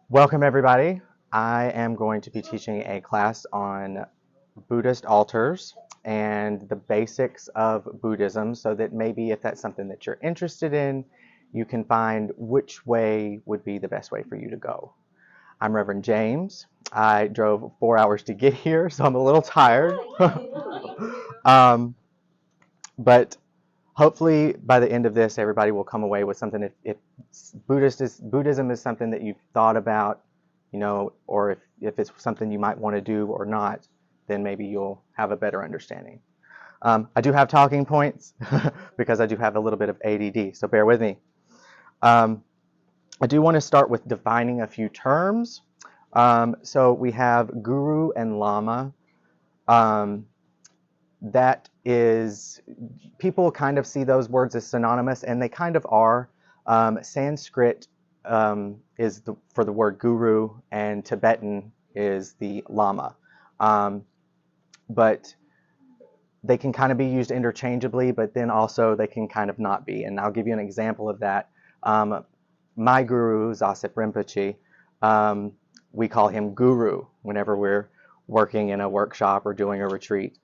Welcome, everybody. I am going to be teaching a class on Buddhist altars and the basics of Buddhism so that maybe if that's something that you're interested in, you can find which way would be the best way for you to go. I'm Reverend James. I drove 4 hours to get here, so I'm a little tired. But hopefully by the end of this, everybody will come away with something. If Buddhism is something that you've thought about, or if it's something you might want to do or not, then maybe you'll have a better understanding. I do have talking points because I do have a little bit of ADD, so bear with me. I do want to start with defining a few terms. So we have guru and lama. That is, people kind of see those words as synonymous, and they kind of are. Sanskrit is for the word guru, and Tibetan is the lama. But they can kind of be used interchangeably, but then also they can kind of not be. And I'll give you an example of that. My guru, Zasip Rinpoche, we call him guru whenever we're working in a workshop or doing a retreat.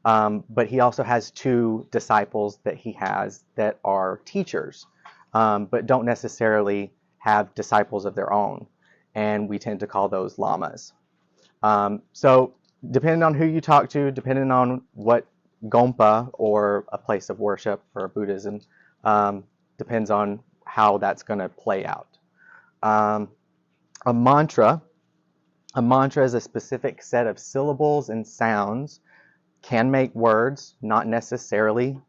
But he also has two disciples that he has that are teachers, but don't necessarily have disciples of their own. And we tend to call those lamas. So depending on who you talk to, depending on what gompa or a place of worship for Buddhism, depends on how that's going to play out. A mantra is a specific set of syllables and sounds, can make words, not necessarily,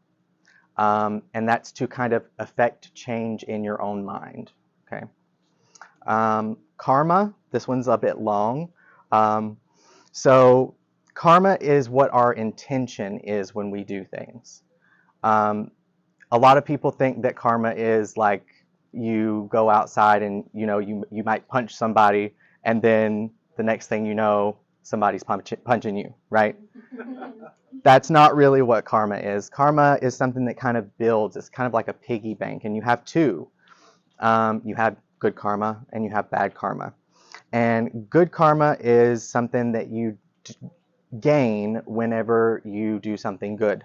and that's to kind of affect change in your own mind. Okay. Karma, this one's a bit long. So karma is what our intention is when we do things. A lot of people think that karma is like you go outside and you might punch somebody, and then the next thing you know, somebody's punching you, right? That's not really what karma is. Karma is something that kind of builds. It's kind of like a piggy bank, and you have two. You have good karma and you have bad karma. And good karma is something that you gain whenever you do something good.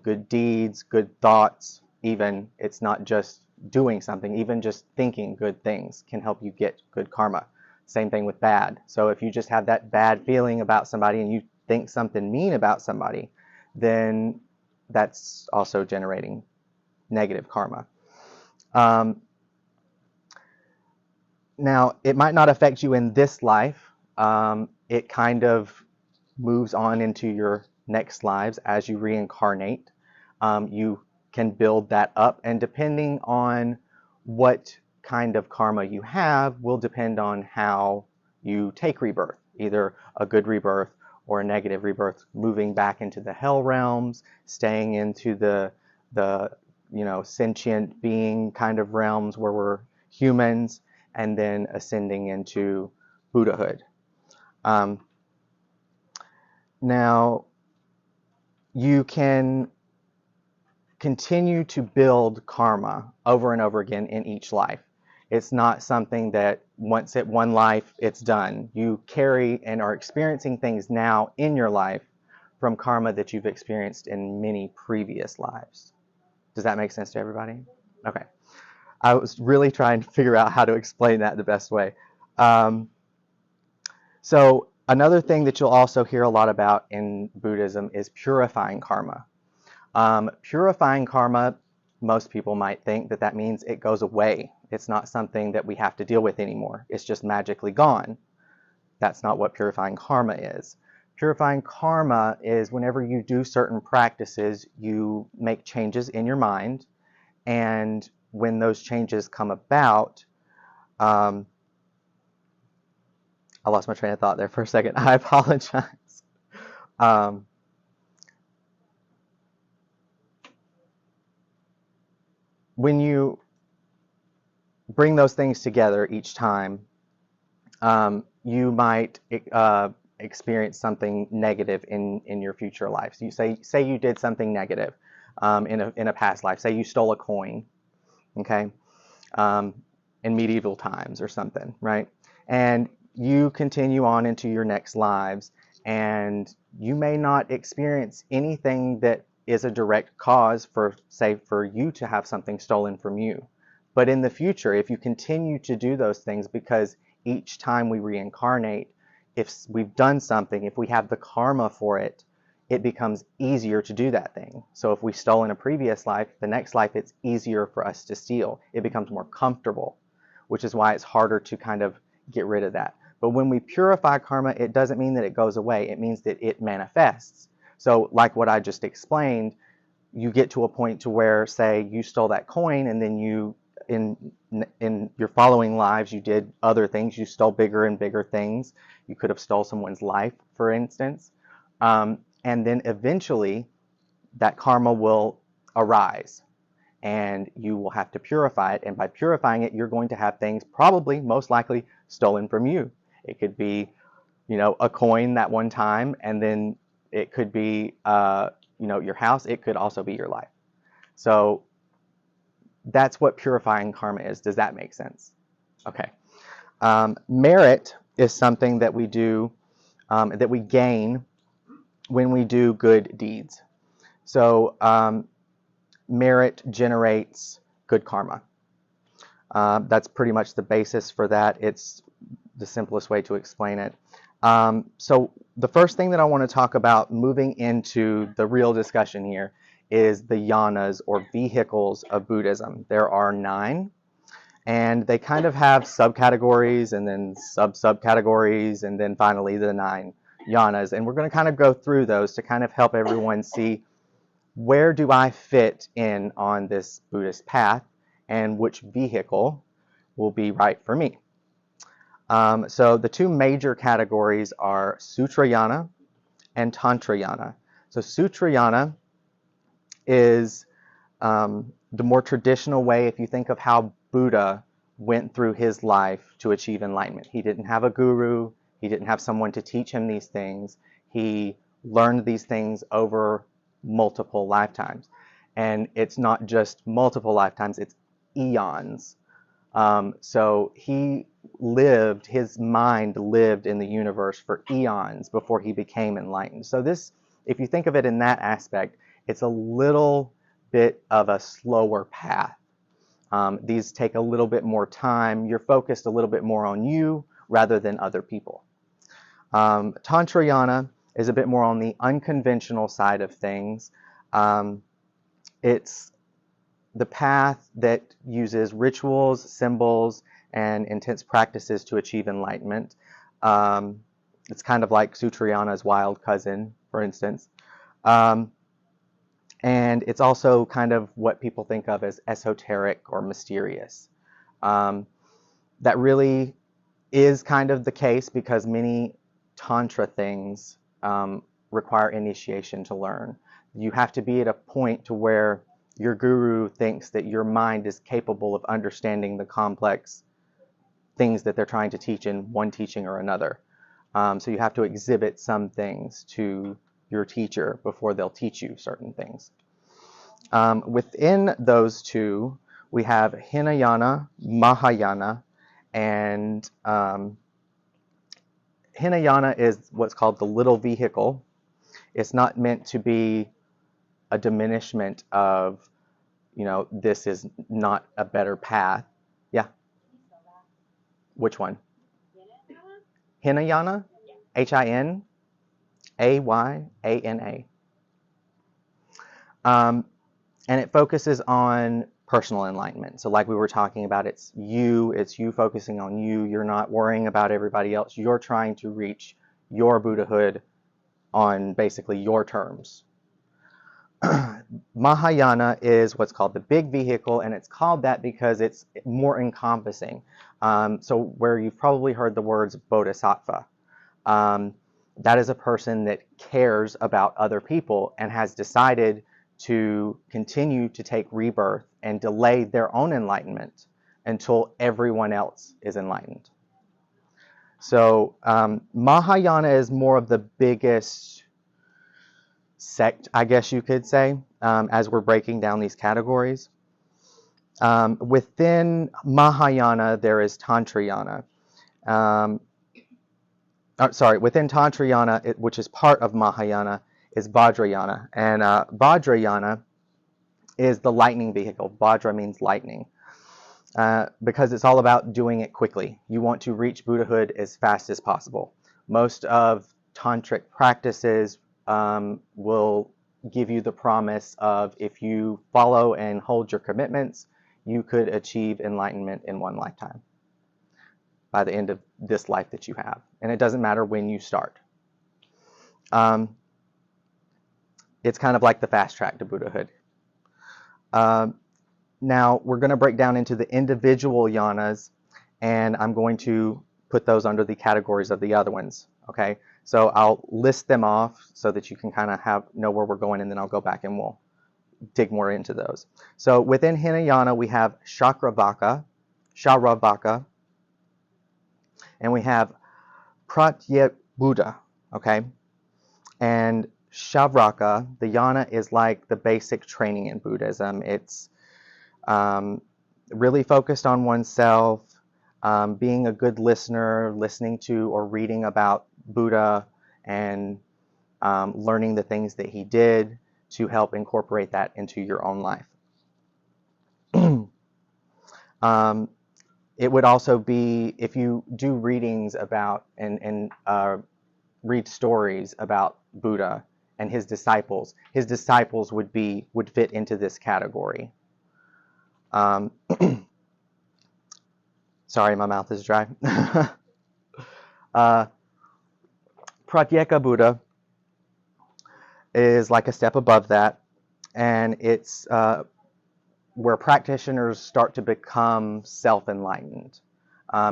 Good deeds, good thoughts, even. It's not just doing something. Even just thinking good things can help you get good karma. Same thing with bad. So if you just have that bad feeling about somebody and you think something mean about somebody, then that's also generating negative karma. Now, it might not affect you in this life. It kind of moves on into your next lives as you reincarnate. You can build that up, and depending on what kind of karma you have will depend on how you take rebirth, either a good rebirth or a negative rebirth, moving back into the hell realms, staying into the sentient being kind of realms where we're humans, and then ascending into Buddhahood. Now, you can continue to build karma over and over again in each life. It's not something that once at one life, it's done. You carry and are experiencing things now in your life from karma that you've experienced in many previous lives. Does that make sense to everybody? Okay. I was really trying to figure out how to explain that the best way. So another thing that you'll also hear a lot about in Buddhism is purifying karma. Purifying karma, most people might think that means it goes away. It's not something that we have to deal with anymore. It's just magically gone. That's not what purifying karma is. Purifying karma is whenever you do certain practices, you make changes in your mind, and when those changes come about, I lost my train of thought there for a second. I apologize. When you bring those things together each time, you might experience something negative in your future life. So you say you did something negative in a past life. Say you stole a coin, okay, in medieval times or something, right? And you continue on into your next lives, and you may not experience anything that is a direct cause for, say, for you to have something stolen from you. But in the future, if you continue to do those things, because each time we reincarnate, if we've done something, if we have the karma for it, it becomes easier to do that thing. So if we stole in a previous life, the next life it's easier for us to steal. It becomes more comfortable, which is why it's harder to kind of get rid of that. But when we purify karma, it doesn't mean that it goes away. It means that it manifests. So like what I just explained, you get to a point to where, say, you stole that coin, and then you, in your following lives, you did other things. You stole bigger and bigger things. You could have stole someone's life, for instance. And then eventually that karma will arise, and you will have to purify it. And by purifying it, you're going to have things probably, most likely, stolen from you. It could be, a coin that one time, and then it could be, your house. It could also be your life. So that's what purifying karma is. Does that make sense? Okay. Merit is something that we do, that we gain when we do good deeds. So merit generates good karma. That's pretty much the basis for that. It's the simplest way to explain it. So the first thing that I want to talk about, moving into the real discussion here, is the yanas, or vehicles of Buddhism. There are 9, and they kind of have subcategories and then sub-subcategories, and then finally the 9 yanas. And we're going to kind of go through those to kind of help everyone see, where do I fit in on this Buddhist path, and which vehicle will be right for me. So the 2 major categories are Sutrayana and Tantrayana. So Sutrayana is the more traditional way. If you think of how Buddha went through his life to achieve enlightenment, he didn't have a guru, he didn't have someone to teach him these things. He learned these things over multiple lifetimes. And it's not just multiple lifetimes, it's eons. So his mind lived in the universe for eons before he became enlightened. So this, if you think of it in that aspect, it's a little bit of a slower path. These take a little bit more time. You're focused a little bit more on you rather than other people. Tantrayana is a bit more on the unconventional side of things. It's the path that uses rituals, symbols, and intense practices to achieve enlightenment. It's kind of like Sutrayana's wild cousin, for instance. And it's also kind of what people think of as esoteric or mysterious. That really is kind of the case, because many Tantra things require initiation to learn. You have to be at a point to where your guru thinks that your mind is capable of understanding the complex things that they're trying to teach in one teaching or another. So you have to exhibit some things to your teacher before they'll teach you certain things. Within those 2, we have Hinayana, Mahayana, and Hinayana is what's called the little vehicle. It's not meant to be a diminishment of, this is not a better path. Yeah. Which one? Hinayana? Hinayana. And it focuses on personal enlightenment. So like we were talking about, it's you focusing on you. You're not worrying about everybody else. You're trying to reach your Buddhahood on basically your terms. Mahayana is what's called the big vehicle, and it's called that because it's more encompassing. So where you've probably heard the words bodhisattva, that is a person that cares about other people and has decided to continue to take rebirth and delay their own enlightenment until everyone else is enlightened. So Mahayana is more of the biggest sect, I guess you could say, as we're breaking down these categories. Within Mahayana, there is Tantrayana. Within Tantrayana, which is part of Mahayana, is Vajrayana. And Vajrayana is the lightning vehicle. Vajra means lightning. Because it's all about doing it quickly. You want to reach Buddhahood as fast as possible. Most of tantric practices will give you the promise of, if you follow and hold your commitments, you could achieve enlightenment in one lifetime by the end of this life that you have. And it doesn't matter when you start. It's kind of like the fast track to Buddhahood. Now we're going to break down into the individual yanas, and I'm going to put those under the categories of the other ones. Okay, so I'll list them off so that you can kind of know where we're going, and then I'll go back and we'll dig more into those. So within Hinayana, we have Shravaka, and we have Pratyek Buddha. Okay, and Shavraka, the yana, is like the basic training in Buddhism. It's really focused on oneself, being a good listener, listening to or reading about Buddha, and learning the things that he did to help incorporate that into your own life. It would also be, if you do readings about and read stories about Buddha and his disciples would fit into this category. Sorry, my mouth is dry. Pratyeka Buddha is like a step above that, and it's where practitioners start to become self-enlightened.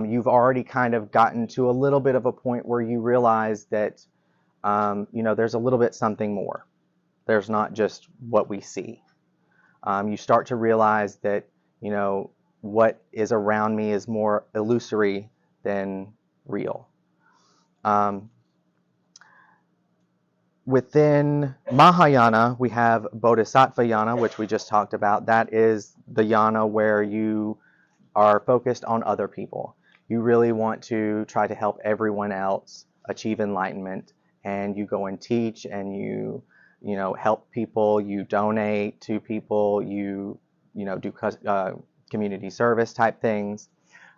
You've already kind of gotten to a little bit of a point where you realize that there's a little bit something more. There's not just what we see. You start to realize that what is around me is more illusory than real. Within Mahayana, we have Bodhisattva yana, which we just talked about. That is the yana where you are focused on other people. You really want to try to help everyone else achieve enlightenment, and you go and teach, and you help people, you donate to people, you do community service type things.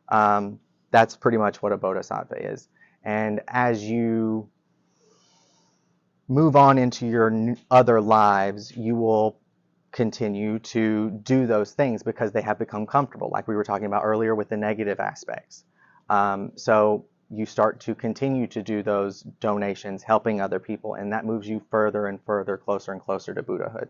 That's pretty much what a bodhisattva is. And as you move on into your other lives, you will continue to do those things because they have become comfortable, like we were talking about earlier with the negative aspects. So you start to continue to do those donations, helping other people, and that moves you further and further, closer and closer to Buddhahood.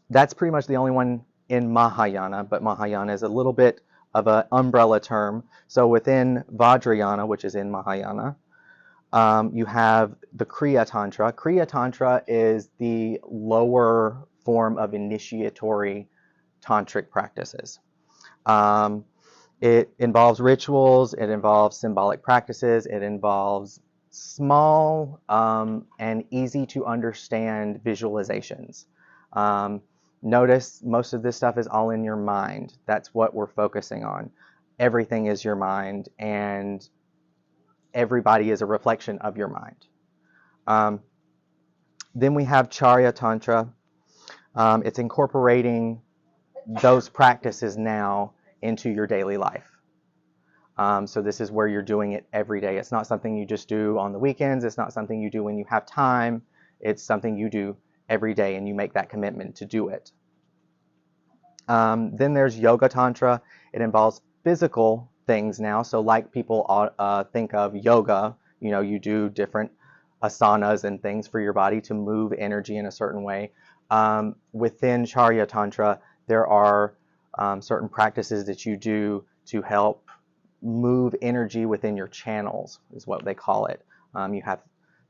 That's pretty much the only one in Mahayana, but Mahayana is a little bit of an umbrella term. So within Vajrayana, which is in Mahayana, you have the Kriya Tantra. Kriya Tantra is the lower form of initiatory tantric practices. It involves rituals, it involves symbolic practices, it involves small and easy to understand visualizations. Notice most of this stuff is all in your mind. That's what we're focusing on. Everything is your mind, and everybody is a reflection of your mind. Then we have Charya Tantra. It's incorporating those practices now into your daily life. So this is where you're doing it every day. It's not something you just do on the weekends. It's not something you do when you have time. It's something you do every day, and you make that commitment to do it. Then there's Yoga Tantra. It involves physical things now. So like people think of yoga, you do different asanas and things for your body to move energy in a certain way. Within Charya Tantra, there are certain practices that you do to help move energy within your channels, is what they call it. You have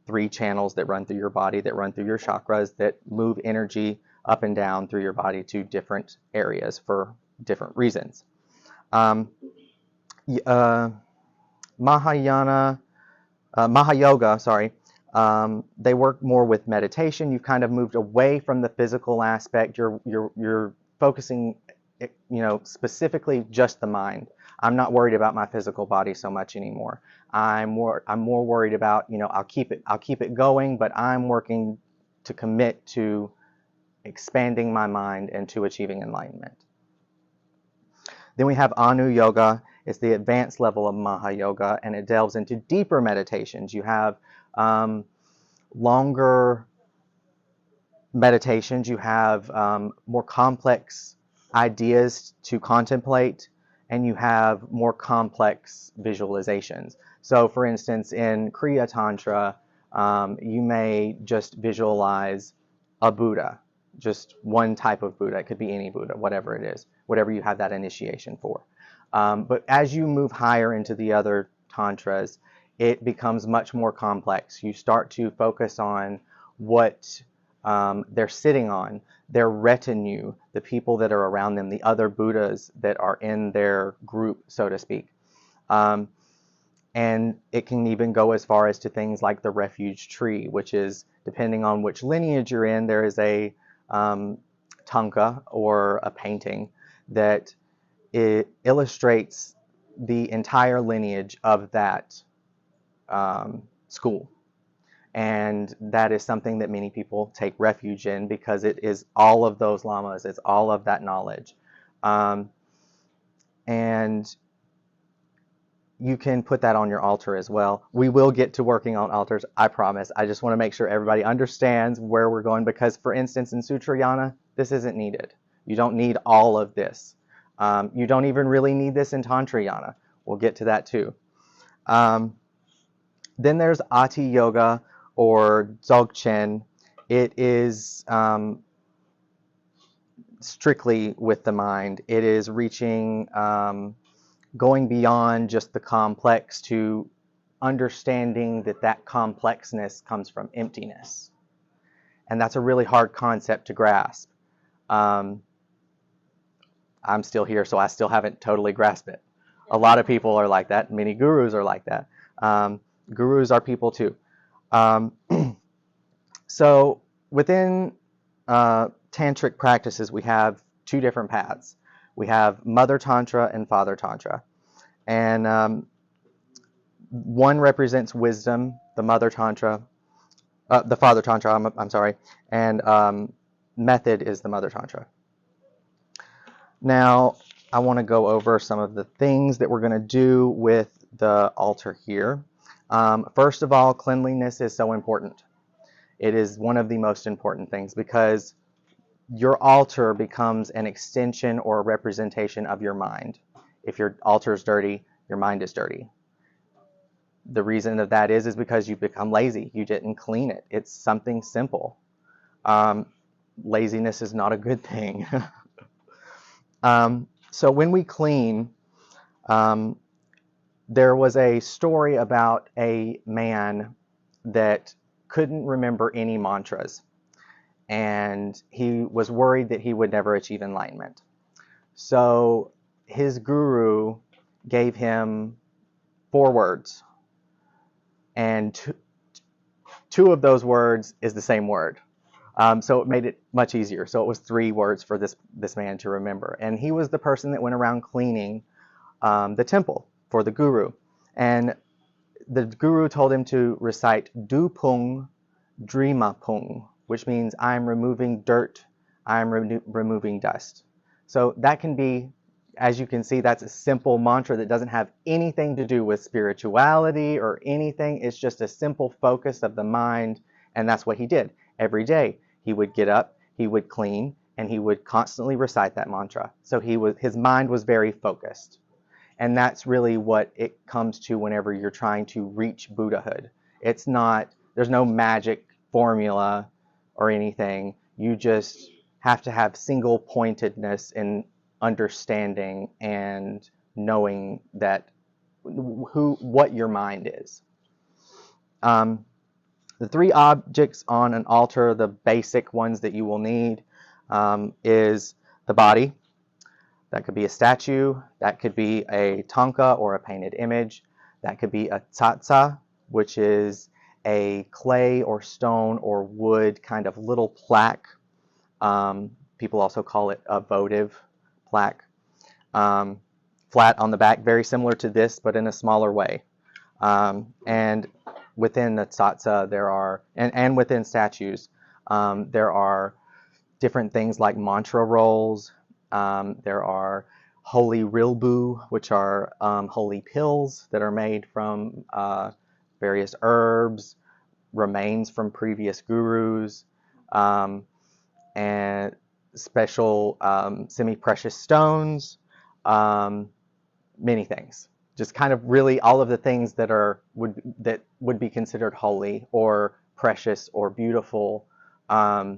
3 channels that run through your body, that run through your chakras, that move energy up and down through your body to different areas for different reasons. Mahayoga, they work more with meditation. You've kind of moved away from the physical aspect. You're focusing, specifically just the mind. I'm not worried about my physical body so much anymore. I'm more worried about, I'll keep it going, but I'm working to commit to expanding my mind and to achieving enlightenment. Then we have Anu Yoga. It's the advanced level of Maha Yoga, and it delves into deeper meditations. You have longer meditations. You have more complex ideas to contemplate, and you have more complex visualizations. So, for instance, in Kriya Tantra, you may just visualize a Buddha, just one type of Buddha. It could be any Buddha, whatever it is, whatever you have that initiation for. But as you move higher into the other tantras, it becomes much more complex. You start to focus on what they're sitting on, their retinue, the people that are around them, the other Buddhas that are in their group, so to speak. And it can even go as far as to things like the refuge tree, which is, depending on which lineage you're in, there is a tanka or a painting that it illustrates the entire lineage of that school. And that is something that many people take refuge in because it is all of those lamas, it's all of that knowledge. And you can put that on your altar as well. We will get to working on altars, I promise. I just want to make sure everybody understands where we're going because, for instance, in Sutrayana, this isn't needed. You don't need all of this. You don't even really need this in Tantrayana. We'll get to that too. Then there's Ati Yoga or Dzogchen. It is strictly with the mind. It is reaching, going beyond just the complex to understanding that complexness comes from emptiness. And that's a really hard concept to grasp. I'm still here, so I still haven't totally grasped it. A lot of people are like that. Many gurus are like that. Gurus are people too. So within tantric practices, we have two different paths. We have Mother Tantra and Father Tantra. And one represents wisdom, the Mother Tantra, the Father Tantra, I'm sorry, and method is the Mother Tantra. Now, I want to go over some of the things that we're going to do with the altar here. First of all, cleanliness is so important. It is one of the most important things because your altar becomes an extension or a representation of your mind. If your altar is dirty, your mind is dirty. The reason of that is because you become lazy. You didn't clean it. It's something simple. Laziness is not a good thing. So when we clean, there was a story about a man that couldn't remember any mantras. And he was worried that he would never achieve enlightenment. So his guru gave him 4 words. And two of those words is the same word. So it made it much easier. So it was 3 words for this man to remember. And he was the person that went around cleaning the temple for the guru. And the guru told him to recite Dupung Drimapung, which means I'm removing dirt, I'm removing dust. So that can be, as you can see, that's a simple mantra that doesn't have anything to do with spirituality or anything. It's just a simple focus of the mind, and that's what he did. Every day he would get up, he would clean, and he would constantly recite that mantra. So his mind was very focused. And that's really what it comes to whenever you're trying to reach Buddhahood. It's not, there's no magic formula or anything. You just have to have single pointedness in understanding and knowing that what your mind is. The 3 objects on an altar, the basic ones that you will need, is the body. That could be a statue, that could be a tanka or a painted image, that could be a tsatsa, which is a clay or stone or wood kind of little plaque. People also call it a votive plaque flat on the back, very similar to this, but in a smaller way. And within the tsatsa, there are, and within statues, there are different things like mantra rolls. There are holy rilbu, which are holy pills that are made from various herbs, remains from previous gurus, and special semi-precious stones, many things. Just kind of really all of the things that would be considered holy or precious or beautiful or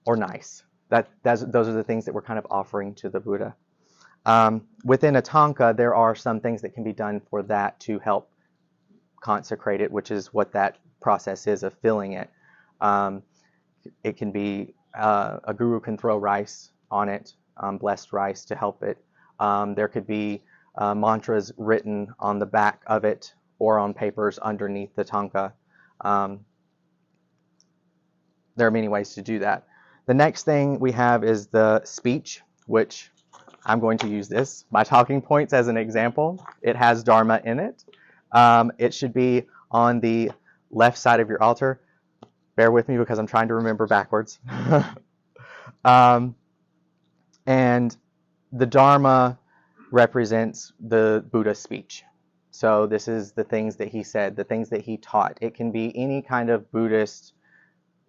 nice. Those are the things that we're kind of offering to the Buddha. Within a tanka, there are some things that can be done for that to help consecrate it, which is what that process is of filling it. It can be a guru can throw rice on it, blessed rice to help it. There could be mantras written on the back of it or on papers underneath the tanka. There are many ways to do that. The next thing we have is the speech, which I'm going to use this, my talking points, as an example. It has Dharma in it. It should be on the left side of your altar. Bear with me because I'm trying to remember backwards. And the Dharma represents the Buddha's speech. So this is the things that he said, the things that he taught. It can be any kind of Buddhist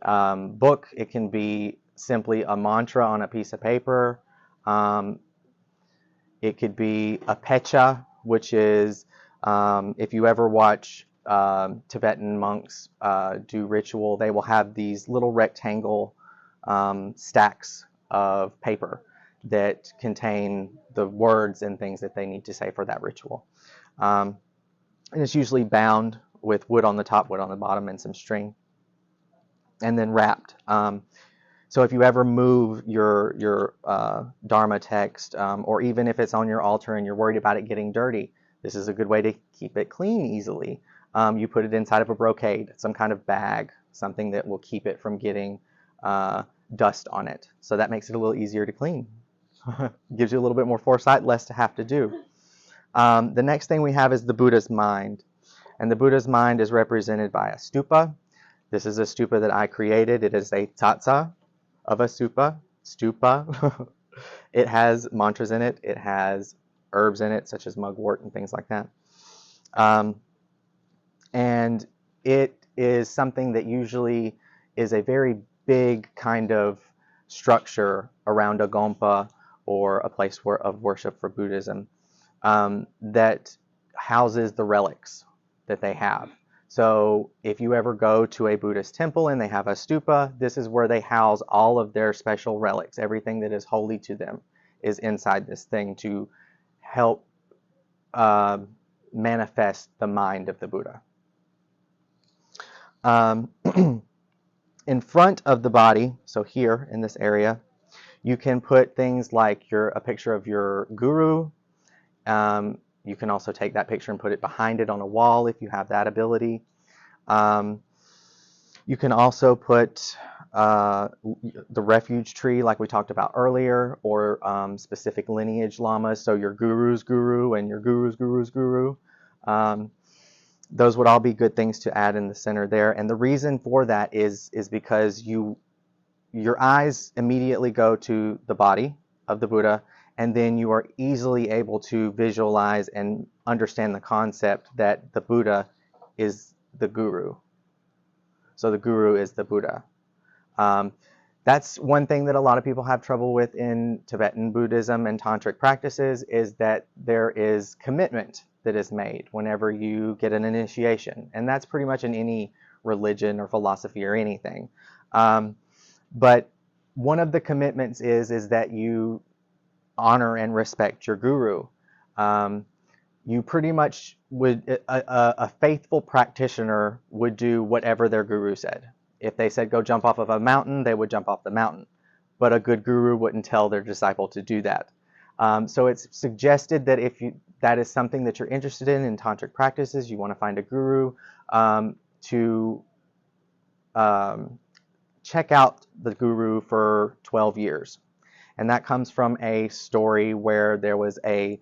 book. It can be simply a mantra on a piece of paper. It could be a pecha, which is, if you ever watch Tibetan monks do ritual, they will have these little rectangle stacks of paper that contain the words and things that they need to say for that ritual. And it's usually bound with wood on the top, wood on the bottom, and some string, and then wrapped. So if you ever move your Dharma text, or even if it's on your altar and you're worried about it getting dirty, this is a good way to keep it clean easily. You put it inside of a brocade, some kind of bag, something that will keep it from getting dust on it. So that makes it a little easier to clean. Gives you a little bit more foresight, less to have to do. The next thing we have is the Buddha's mind. And the Buddha's mind is represented by a stupa. This is a stupa that I created. It is a tsatsa of a stupa. It has mantras in it. It has herbs in it, such as mugwort and things like that. And it is something that usually is a very big kind of structure around a gompa or a place of worship for Buddhism that houses the relics that they have. So if you ever go to a Buddhist temple and they have a stupa, this is where they house all of their special relics. Everything that is holy to them is inside this thing to help manifest the mind of the Buddha. In front of the body, so here in this area, you can put things like a picture of your guru. You can also take that picture and put it behind it on a wall if you have that ability. You can also put the refuge tree like we talked about earlier, or specific lineage lamas, so your guru's guru and your guru's guru's guru. Those would all be good things to add in the center there. And the reason for that is because your eyes immediately go to the body of the Buddha, and then you are easily able to visualize and understand the concept that the Buddha is the guru. So the guru is the Buddha. That's one thing that a lot of people have trouble with in Tibetan Buddhism and Tantric practices, is that there is commitment that is made whenever you get an initiation. And that's pretty much in any religion or philosophy or anything. But one of the commitments is that you honor and respect your guru. You pretty much would, a faithful practitioner would do whatever their guru said. If they said go jump off of a mountain, they would jump off the mountain. But a good guru wouldn't tell their disciple to do that. So it's suggested that if that is something that you're interested in tantric practices, you want to find a guru, to check out the guru for 12 years. And that comes from a story where there was a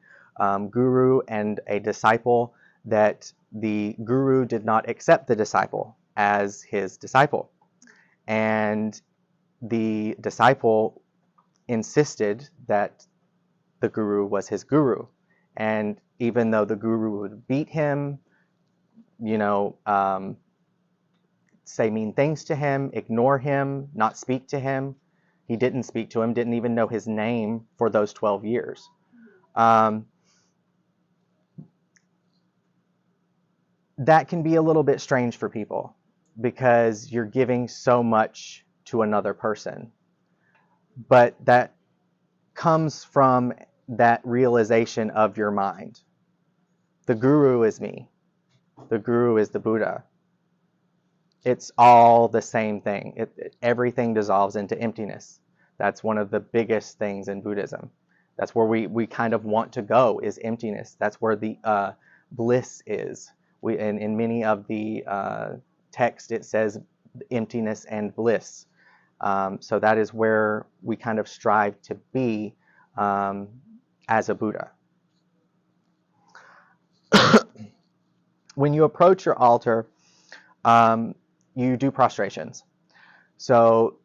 guru and a disciple, that the guru did not accept the disciple as his disciple. And the disciple insisted that the guru was his guru. And even though the guru would beat him, say mean things to him, ignore him, not speak to him, he didn't speak to him, didn't even know his name for those 12 years. That can be a little bit strange for people because you're giving so much to another person. But that comes from that realization of your mind. The guru is me. The guru is the Buddha. It's all the same thing. Everything dissolves into emptiness. That's one of the biggest things in Buddhism. That's where we kind of want to go, is emptiness. That's where the bliss is. In many of the text, it says emptiness and bliss. So that is where we kind of strive to be as a Buddha. When you approach your altar, you do prostrations. So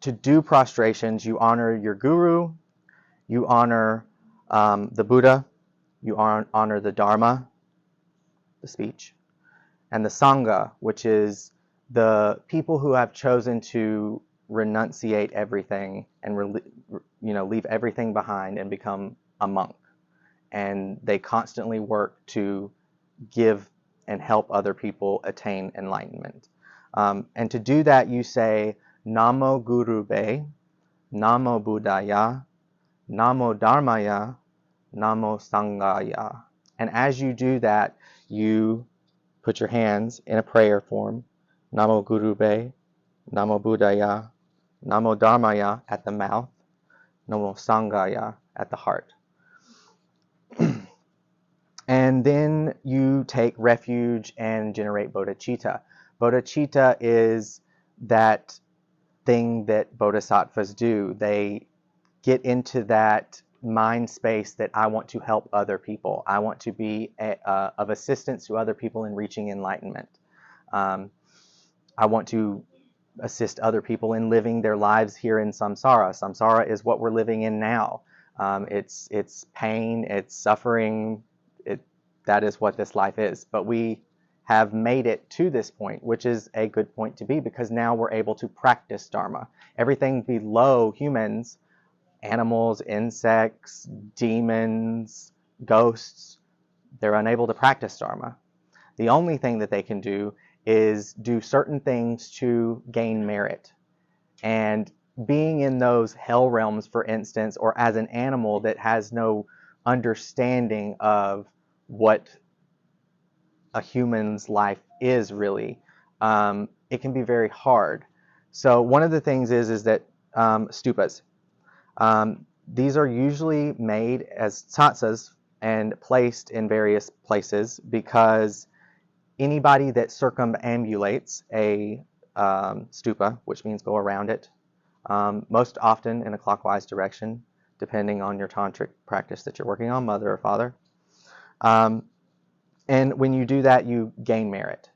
to do prostrations, you honor your guru, you honor the Buddha, you honor the Dharma, the speech, and the Sangha, which is the people who have chosen to renunciate everything and leave everything behind and become a monk. And they constantly work to give and help other people attain enlightenment. And to do that, you say, Namo Gurube, Namo Buddhaya, Namo Dharmaya, Namo Sanghaya. And as you do that, you put your hands in a prayer form, Namo Gurube, Namo Buddhaya, Namo Dharmaya at the mouth, Namo Sanghaya at the heart. And then you take refuge and generate bodhicitta. Bodhicitta is that thing that bodhisattvas do. They get into that mind space that I want to help other people. I want to be of assistance to other people in reaching enlightenment. I want to assist other people in living their lives here in samsara. Samsara is what we're living in now. It's pain, it's suffering. That is what this life is. But we have made it to this point, which is a good point to be, because now we're able to practice Dharma. Everything below humans, animals, insects, demons, ghosts, they're unable to practice Dharma. The only thing that they can do is do certain things to gain merit. And being in those hell realms, for instance, or as an animal that has no understanding of what a human's life is really, it can be very hard. So one of the things is that stupas, these are usually made as tsatsas and placed in various places because anybody that circumambulates a stupa, which means go around it, most often in a clockwise direction, depending on your tantric practice that you're working on, mother or father. And when you do that, you gain merit.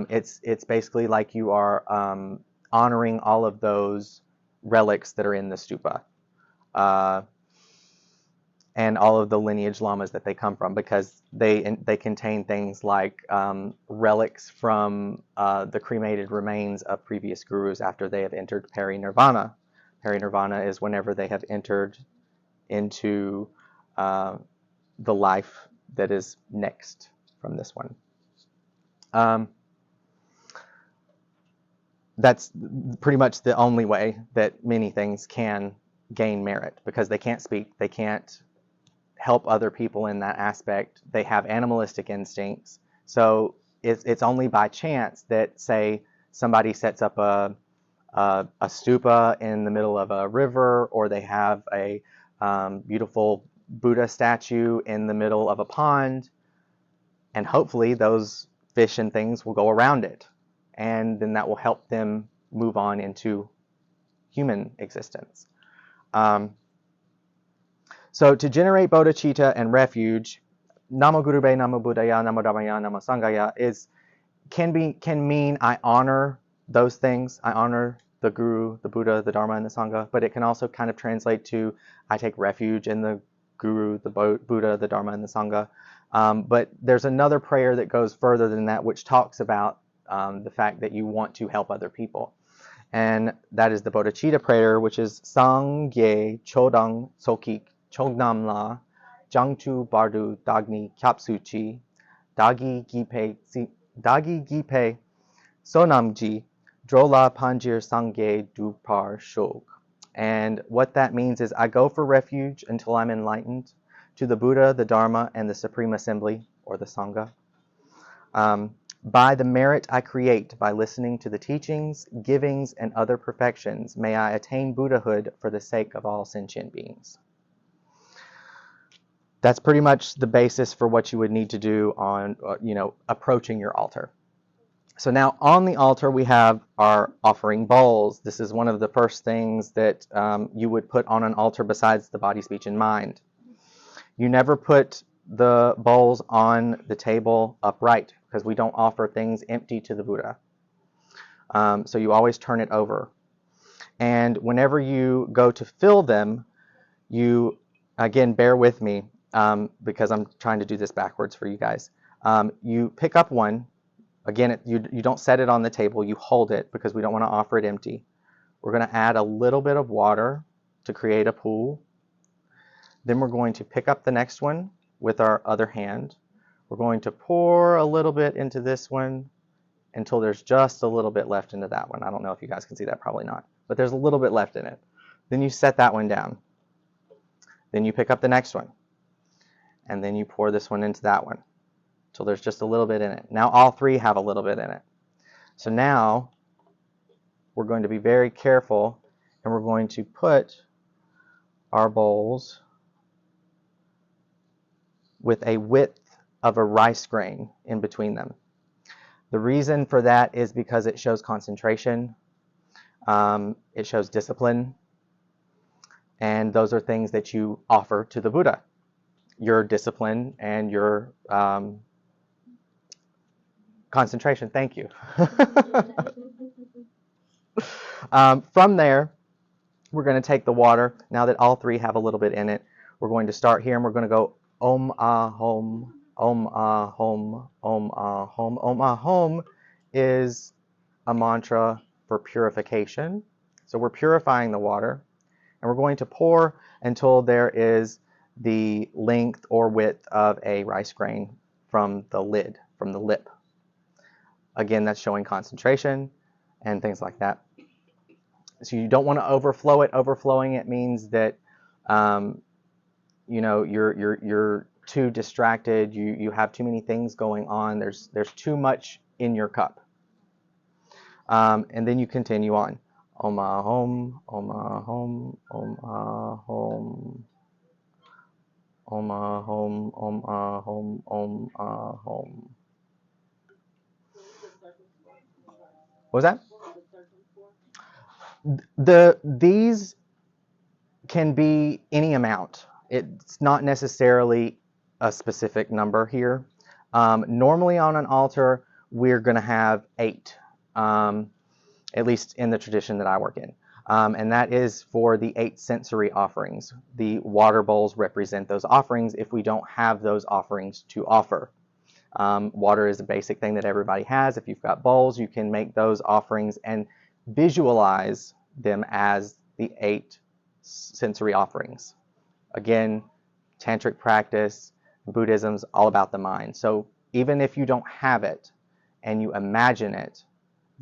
It's basically like you are honoring all of those relics that are in the stupa, and all of the lineage lamas that they come from, because they contain things like relics from the cremated remains of previous gurus after they have entered parinirvana. Parinirvana is whenever they have entered into the life that is next from this one. That's pretty much the only way that many things can gain merit, because they can't speak, they can't help other people in that aspect. They have animalistic instincts. So it's only by chance that, say, somebody sets up a stupa in the middle of a river, or they have a beautiful Buddha statue in the middle of a pond, and hopefully those fish and things will go around it, and then that will help them move on into human existence. So to generate bodhicitta and refuge, Namo Gurube, Namo Buddhaya, Namo Dhammaya, Namo Sanghaya can mean I honor those things. I honor the Guru, the Buddha, the Dharma, and the Sangha. But it can also kind of translate to I take refuge in the Guru, the Buddha, the Dharma, and the Sangha. But there's another prayer that goes further than that, which talks about the fact that you want to help other people. And that is the bodhicitta prayer, which is Sangye Chodang Sokik Chognamla Jangtu Bardu Dagni Kyapsuchi Dagi Gipe Sonamji Drola Panjir Sangye Dupar Shog. And what that means is I go for refuge until I'm enlightened to the Buddha, the Dharma, and the Supreme Assembly, or the Sangha. By the merit I create by listening to the teachings, givings, and other perfections, may I attain Buddhahood for the sake of all sentient beings. That's pretty much the basis for what you would need to do on, approaching your altar. So now on the altar we have our offering bowls. This is one of the first things that you would put on an altar besides the body, speech, and mind. You never put the bowls on the table upright because we don't offer things empty to the Buddha. So you always turn it over. And whenever you go to fill them, you, again, bear with me because I'm trying to do this backwards for you guys. You pick up one. Again, you don't set it on the table. You hold it because we don't want to offer it empty. We're going to add a little bit of water to create a pool. Then we're going to pick up the next one with our other hand. We're going to pour a little bit into this one until there's just a little bit left into that one. I don't know if you guys can see that, probably not. But there's a little bit left in it. Then you set that one down. Then you pick up the next one. And then you pour this one into that one until there's just a little bit in it. Now all three have a little bit in it. So now we're going to be very careful and we're going to put our bowls with a width of a rice grain in between them. The reason for that is because it shows concentration, it shows discipline, and those are things that you offer to the Buddha. Your discipline and your concentration. Thank you. From there, we're going to take the water. Now that all three have a little bit in it, we're going to start here and we're going to go Om Ahom, Om Ahom, Om Ahom. Om Ahom is a mantra for purification. So we're purifying the water and we're going to pour until there is the length or width of a rice grain from the lid, from the lip. Again, that's showing concentration and things like that. So you don't want to overflow it. Overflowing it means that you're too distracted. You have too many things going on. There's too much in your cup. And then you continue on. Om Ahom, Om Ahom, Om Ahom, Om Ahom, Om Ahom, Om Ahom. What was that? These can be any amount. It's not necessarily a specific number here. Normally on an altar, we're going to have 8, at least in the tradition that I work in. And that is for the 8 sensory offerings. The water bowls represent those offerings if we don't have those offerings to offer. Water is a basic thing that everybody has. If you've got bowls, you can make those offerings and visualize them as the 8 sensory offerings. Again, Tantric practice, Buddhism's all about the mind. So even if you don't have it and you imagine it,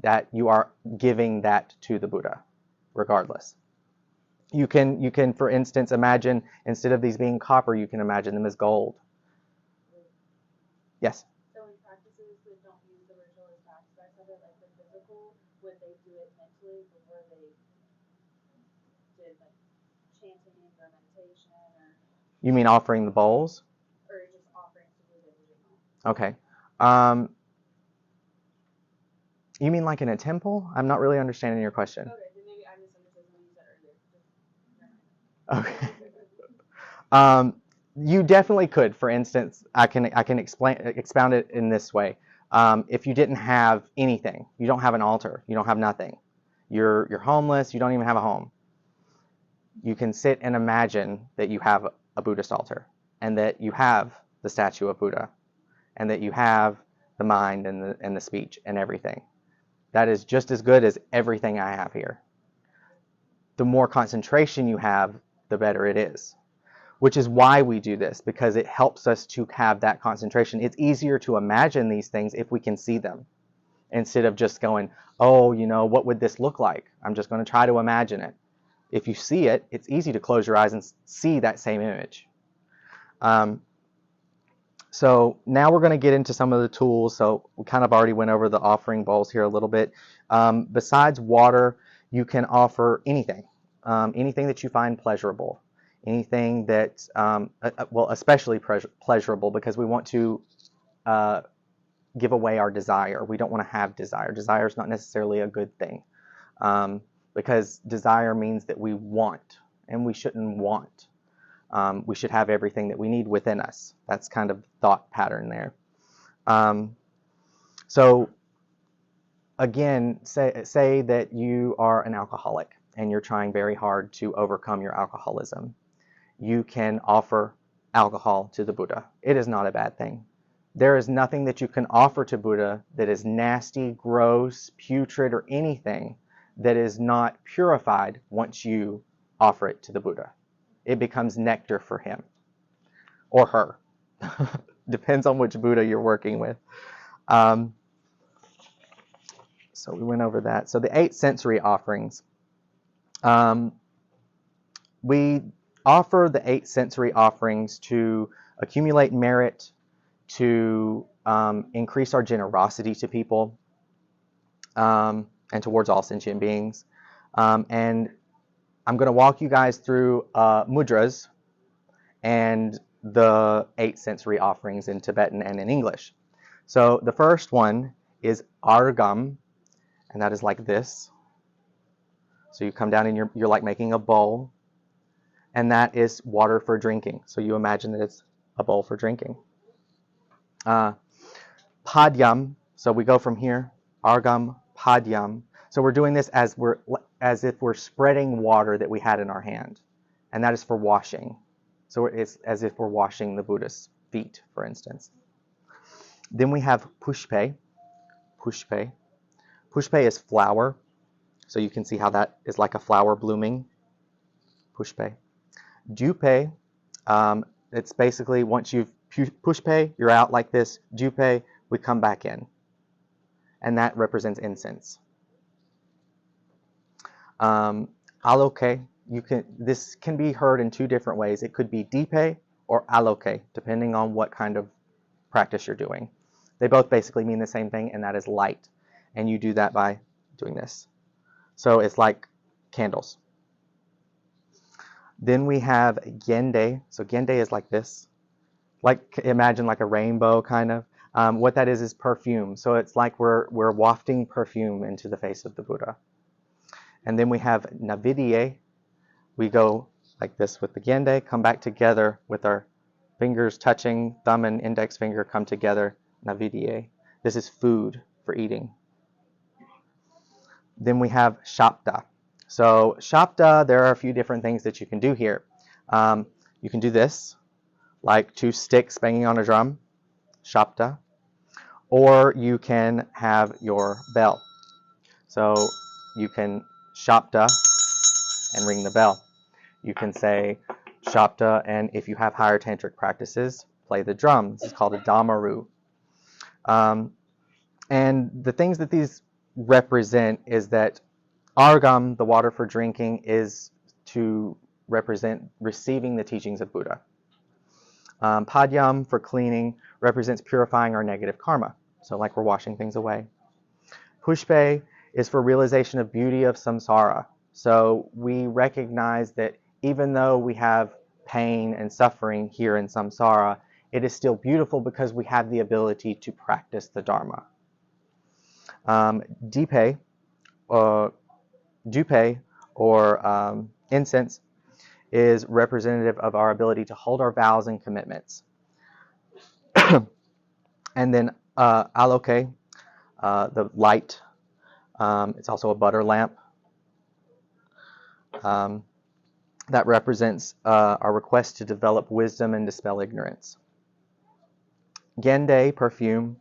that you are giving that to the Buddha, regardless. You can, for instance, imagine instead of these being copper, you can imagine them as gold. Yes? So in practices that don't use the ritualist aspects of it, like the physical, would they do it mentally before they did like chanting or meditation or? You mean offering the bowls? Or just offering to do the original? Okay. You mean like in a temple? I'm not really understanding your question. Okay, then maybe I misunderstood when you said earlier. Okay. You definitely could. For instance, I can expound it in this way. If you didn't have anything, you don't have an altar, you don't have nothing, you're homeless, you don't even have a home. You can sit and imagine that you have a Buddhist altar, and that you have the statue of Buddha, and that you have the mind and the speech and everything. That is just as good as everything I have here. The more concentration you have, the better it is. Which is why we do this, because it helps us to have that concentration. It's easier to imagine these things if we can see them, instead of just going, oh, what would this look like? I'm just going to try to imagine it. If you see it, it's easy to close your eyes and see that same image. So now we're going to get into some of the tools. So we kind of already went over the offering bowls here a little bit. Besides water, you can offer anything, anything that you find pleasurable, anything that, well, especially pleasurable, because we want to give away our desire. We don't want to have desire. Desire is not necessarily a good thing, because desire means that we want, and we shouldn't want. We should have everything that we need within us. That's kind of the thought pattern there. So again, say that you are an alcoholic and you're trying very hard to overcome your alcoholism. You can offer alcohol to the Buddha. It is not a bad thing. There is nothing that you can offer to Buddha that is nasty, gross, putrid, or anything that is not purified once you offer it to the Buddha. It becomes nectar for him or her. Depends on which Buddha you're working with. So we went over that. So the 8 sensory offerings. We offer the 8 sensory offerings to accumulate merit, to increase our generosity to people, and towards all sentient beings. And I'm going to walk you guys through mudras and the 8 sensory offerings in Tibetan and in English. So the first one is argam, and that is like this. So you come down and you're like making a bowl, and that is water for drinking. So you imagine that it's a bowl for drinking. Padyam, so we go from here, argam, padyam. So we're doing this as if we're spreading water that we had in our hand, and that is for washing. So it's as if we're washing the Buddha's feet, for instance. Then we have pushpe. Pushpe is flower, so you can see how that is like a flower blooming. Pushpe. Dupe, it's basically once you've pushpe, you're out like this. Dupe, we come back in, and that represents incense. Aloke, this can be heard in 2 different ways. It could be dipe or aloke, depending on what kind of practice you're doing. They both basically mean the same thing, and that is light. And you do that by doing this. So it's like candles. Then we have gende. So gende is like this. Like, imagine like a rainbow kind of. What that is perfume. So it's like we're wafting perfume into the face of the Buddha. And then we have navidye. We go like this with the gende, come back together with our fingers touching, thumb and index finger come together, navidye. This is food for eating. Then we have shabda. So shabda, there are a few different things that you can do here. You can do this, like 2 sticks banging on a drum, shabda. Or you can have your bell. So you can shabda and ring the bell. You can say shabda, and if you have higher tantric practices, play the drum. This is called a damaru. And the things that these represent is that argam, the water for drinking, is to represent receiving the teachings of Buddha. Padyam, for cleaning, represents purifying our negative karma. So like we're washing things away. Pushpe is for realization of beauty of samsara. So we recognize that even though we have pain and suffering here in samsara, it is still beautiful because we have the ability to practice the Dharma. Dupe or incense is representative of our ability to hold our vows and commitments. And then aloke, the light, it's also a butter lamp. That represents our request to develop wisdom and dispel ignorance. Gende, perfume,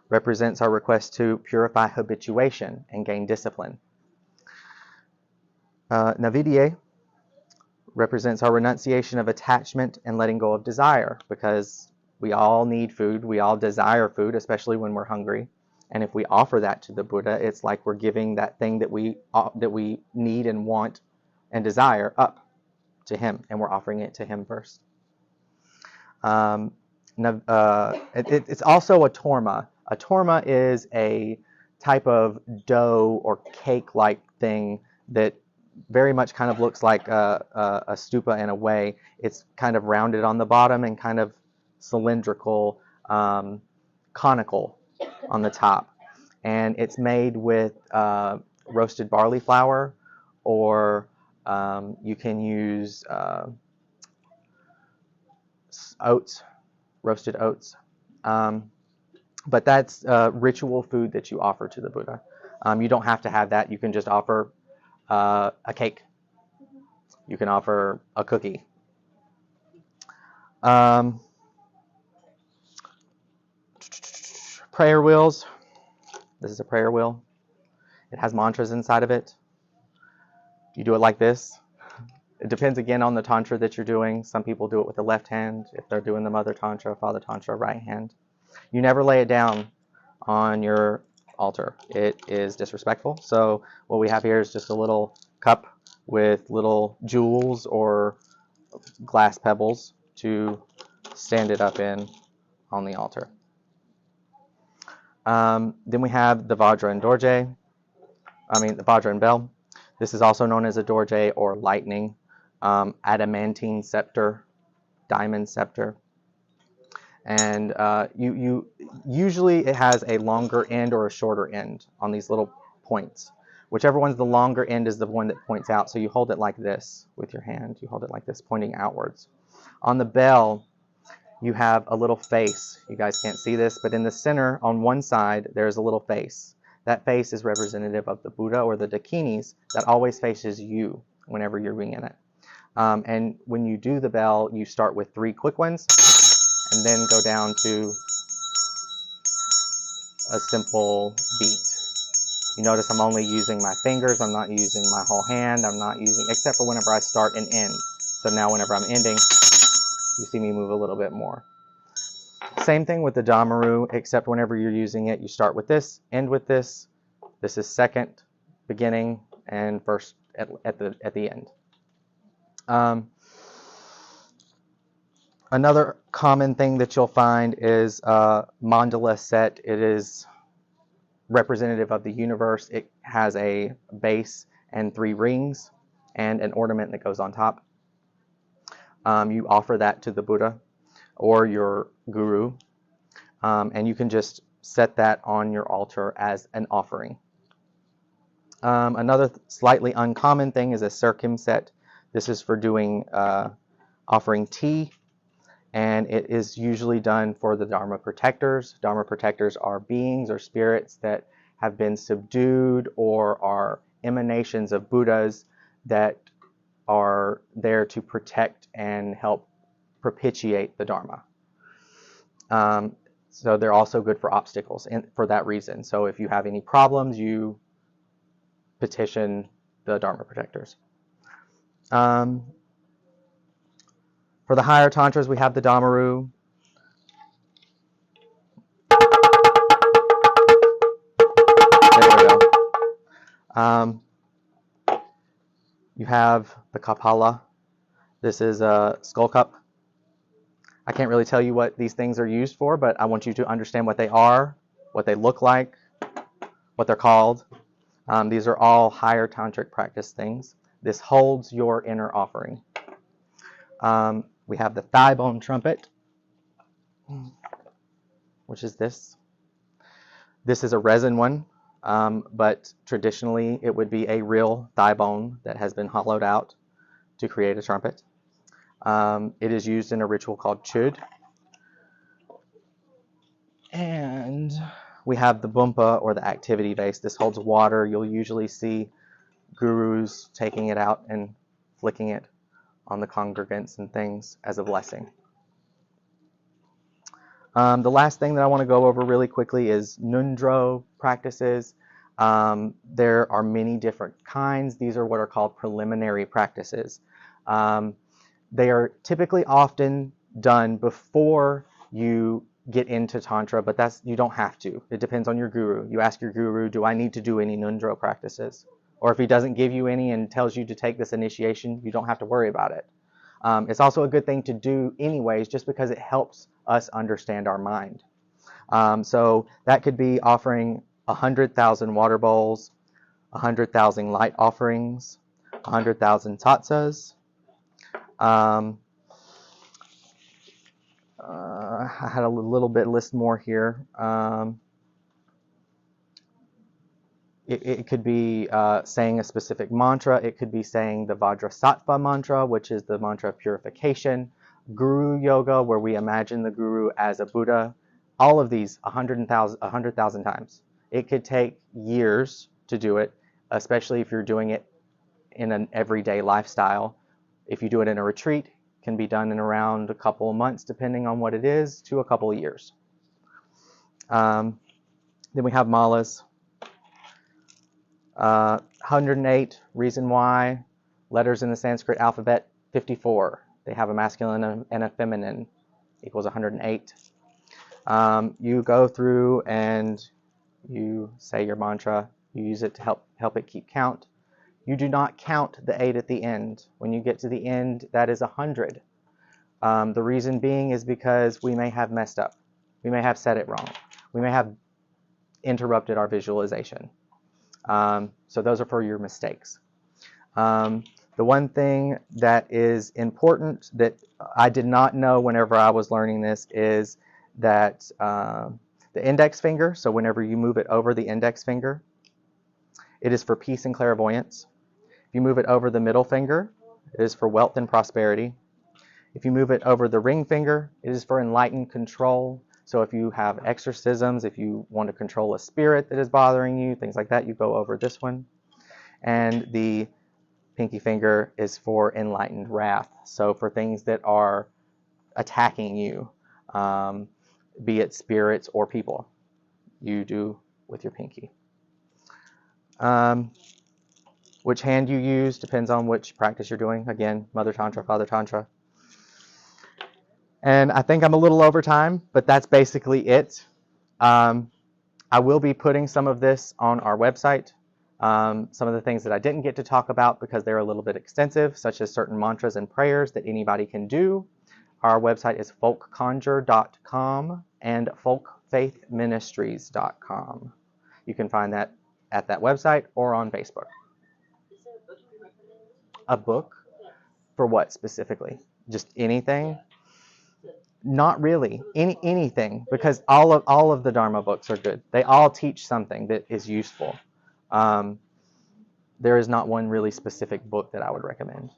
represents our request to purify habituation and gain discipline. Navidye represents our renunciation of attachment and letting go of desire, because we all need food, we all desire food, especially when we're hungry. And if we offer that to the Buddha, it's like we're giving that thing that we need and want and desire up to him, and we're offering it to him first. It's also a torma. A torma is a type of dough or cake-like thing that very much kind of looks like a stupa in a way. It's kind of rounded on the bottom and kind of cylindrical, conical on the top. And it's made with roasted barley flour, or you can use oats, roasted oats. But that's ritual food that you offer to the Buddha. You don't have to have that. You can just offer a cake. You can offer a cookie. Prayer wheels. This is a prayer wheel. It has mantras inside of it. You do it like this. It depends again on the tantra that you're doing. Some people do it with the left hand. If they're doing the mother tantra, father tantra, right hand. You never lay it down on your altar. It is disrespectful. So what we have here is just a little cup with little jewels or glass pebbles to stand it up in on the altar. Then we have the Vajra and dorje. The Vajra and bell. This is also known as a dorje or lightning, adamantine scepter, diamond scepter. And you usually it has a longer end or a shorter end on these little points. Whichever one's the longer end is the one that points out. So you hold it like this with your hand. You hold it like this, pointing outwards. On the bell, you have a little face. You guys can't see this, but in the center, on one side, there's a little face. That face is representative of the Buddha or the dakinis that always faces you whenever you're ringing it. And when you do the bell, you start with 3 quick ones and then go down to a simple beat. You notice I'm only using my fingers. I'm not using my whole hand. I'm not using, except for whenever I start and end. So now whenever I'm ending, you see me move a little bit more. Same thing with the damaru, except whenever you're using it, you start with this, end with this. This is second, beginning, and first at the end. Another common thing that you'll find is mandala set. It is representative of the universe. It has a base and 3 rings and an ornament that goes on top. You offer that to the Buddha or your guru, and you can just set that on your altar as an offering. Another slightly uncommon thing is a circum set. This is for doing offering tea, and it is usually done for the Dharma protectors. Dharma protectors are beings or spirits that have been subdued or are emanations of Buddhas that are there to protect and help propitiate the Dharma. So they're also good for obstacles and for that reason. So if you have any problems, you petition the Dharma protectors. For the higher tantras, we have the damaru. There we go. You have the kapala. This is a skull cup. I can't really tell you what these things are used for, but I want you to understand what they are, what they look like, what they're called. These are all higher tantric practice things. This holds your inner offering. We have the thigh bone trumpet, which is this. This is a resin one, but traditionally it would be a real thigh bone that has been hollowed out to create a trumpet. It is used in a ritual called chud. And we have the bumpa, or the activity vase. This holds water. You'll usually see gurus taking it out and flicking it on the congregants and things as a blessing. The last thing that I want to go over really quickly is Ngöndro practices. There are many different kinds. These are what are called preliminary practices. They are typically often done before you get into Tantra, but you don't have to. It depends on your guru. You ask your guru, do I need to do any Ngöndro practices? Or if he doesn't give you any and tells you to take this initiation, you don't have to worry about it. It's also a good thing to do anyways, just because it helps us understand our mind. So that could be offering 100,000 water bowls, 100,000 light offerings, 100,000 tatsas. I had a little bit list more here. It could be saying a specific mantra. It could be saying the Vajrasattva mantra, which is the mantra of purification. Guru yoga, where we imagine the guru as a Buddha. All of these 100,000 times. It could take years to do it, especially if you're doing it in an everyday lifestyle. If you do it in a retreat, it can be done in around a couple of months, depending on what it is, to a couple of years. Then we have malas. 108, reason why, letters in the Sanskrit alphabet, 54. They have a masculine and a feminine, equals 108. You go through and you say your mantra. You use it to help it keep count. You do not count the 8 at the end. When you get to the end, that is 100. The reason being is because we may have messed up. We may have said it wrong. We may have interrupted our visualization. So those are for your mistakes. The one thing that is important that I did not know whenever I was learning this is that the index finger, so whenever you move it over the index finger, it is for peace and clairvoyance. If you move it over the middle finger, it is for wealth and prosperity. If you move it over the ring finger, it is for enlightened control. So if you have exorcisms, if you want to control a spirit that is bothering you, things like that, you go over this one. And the pinky finger is for enlightened wrath. So for things that are attacking you, be it spirits or people, you do with your pinky. Which hand you use depends on which practice you're doing. Again, Mother Tantra, Father Tantra. And I think I'm a little over time, but that's basically it. I will be putting some of this on our website. Some of the things that I didn't get to talk about because they're a little bit extensive, such as certain mantras and prayers that anybody can do. Our website is folkconjure.com and folkfaithministries.com. You can find that at that website or on Facebook. Is there a book you recommend? A book? Yes. For what specifically? Just anything? Not really. Anything, because all of the Dharma books are good. They all teach something that is useful. There is not one really specific book that I would recommend.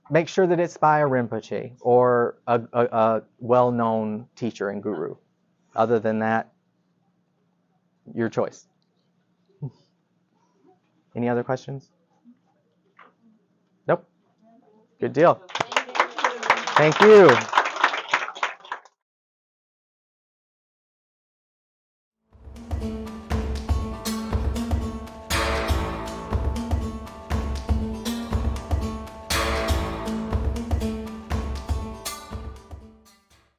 Make sure that it's by a Rinpoche or a well-known teacher and guru. Other than that, your choice. Any other questions? Nope. Good deal. Thank you.